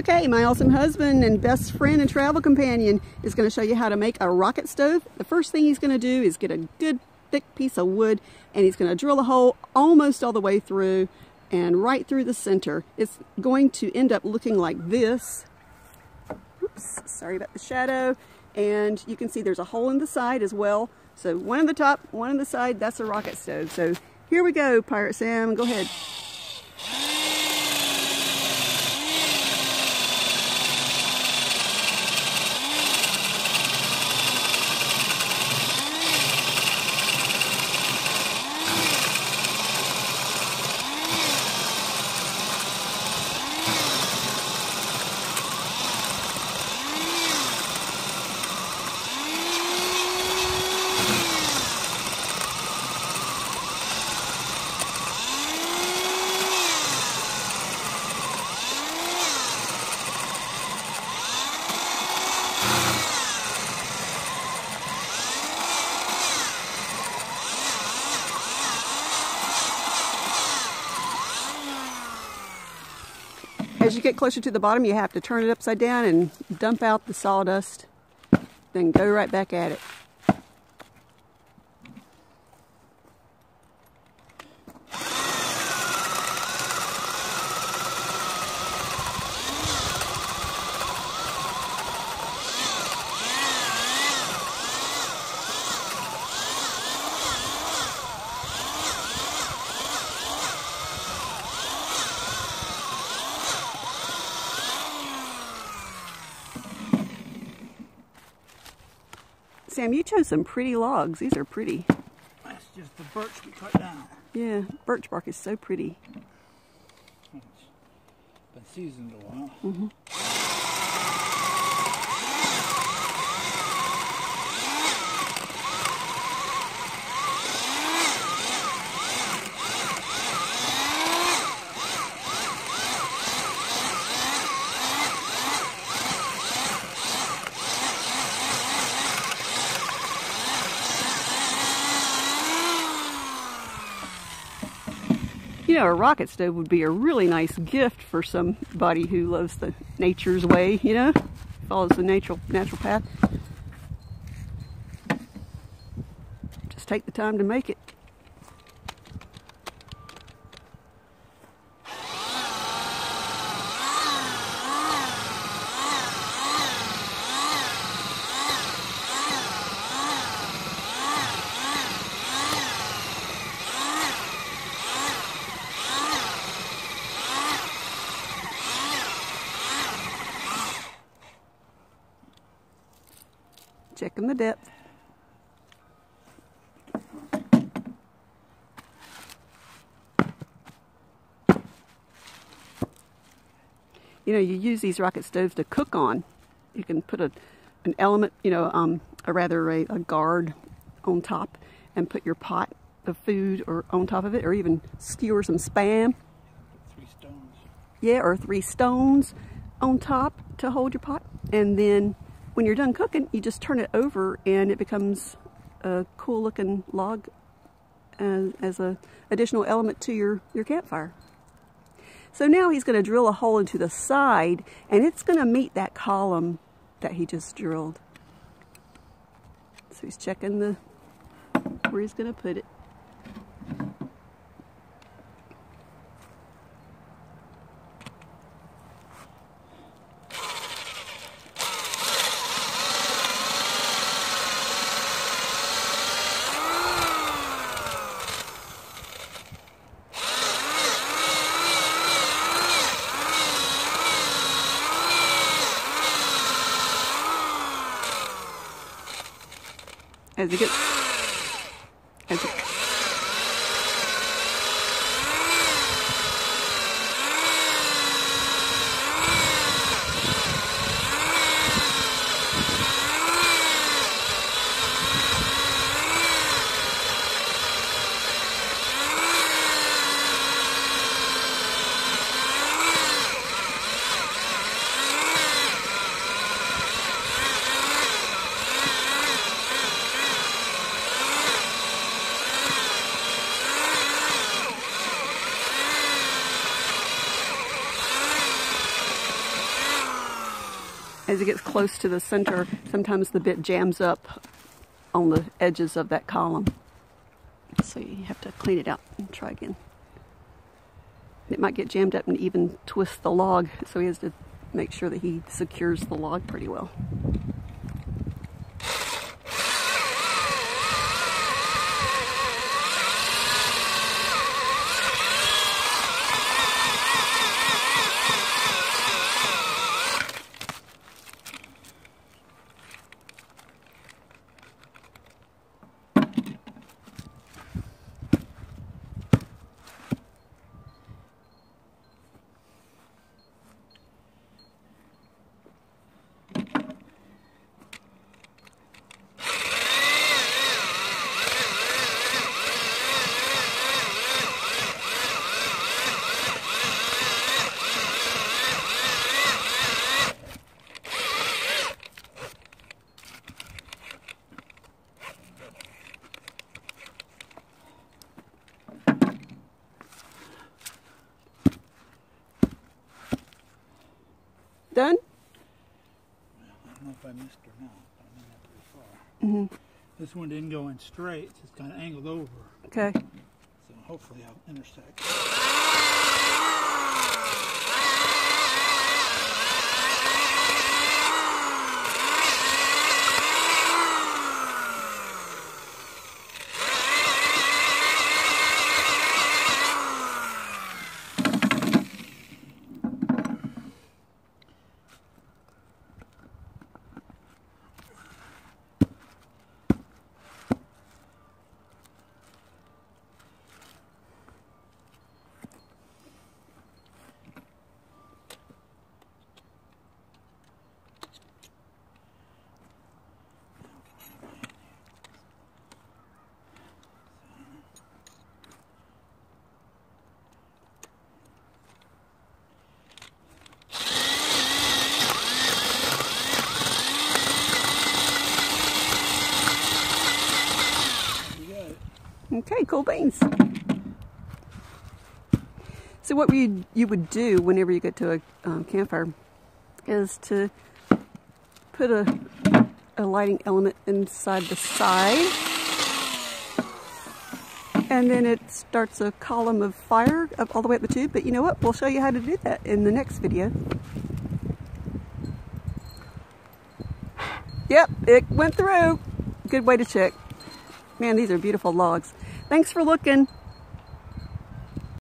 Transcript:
Okay, my awesome husband and best friend and travel companion is going to show you how to make a rocket stove. The first thing he's going to do is get a good thick piece of wood, and he's going to drill a hole almost all the way through and right through the center. It's going to end up looking like this. Oops, sorry about the shadow. And you can see there's a hole in the side as well. So one in the top, one in the side, that's a rocket stove. So here we go, Pirate Sam, go ahead. As you get closer to the bottom, you have to turn it upside down and dump out the sawdust, then go right back at it. Sam, you chose some pretty logs. These are pretty. That's just the birch we cut down. Yeah, birch bark is so pretty. It's been seasoned a while. Mm-hmm. You know, a rocket stove would be a really nice gift for somebody who loves the nature's way, you know, follows the natural path. Just take the time to make it. Checking the depth. You know, you use these rocket stoves to cook on. You can put an element, you know, a guard on top and put your pot of food or on top of it, or even skewer some Spam. 3 stones. Yeah, or 3 stones on top to hold your pot. And then when you're done cooking, you just turn it over and it becomes a cool looking log as an additional element to your campfire. So now he's going to drill a hole into the side, and it's going to meet that column that he just drilled. So he's checking where he's going to put it. As it gets, as it gets close to the center, sometimes the bit jams up on the edges of that column. So you have to clean it out and try again. It might get jammed up and even twist the log, so he has to make sure that he secures the log pretty well. Done? I don't know if I missed or not, but I'm in there pretty far. This one didn't go in straight, it's just kind of angled over. Okay. So hopefully I'll intersect. Okay, cool beans. So what you would do whenever you get to a campfire is to put a lighting element inside the side, and then it starts a column of fire up all the way up the tube. But you know what? We'll show you how to do that in the next video. Yep, it went through. Good way to check. Man, these are beautiful logs. Thanks for looking.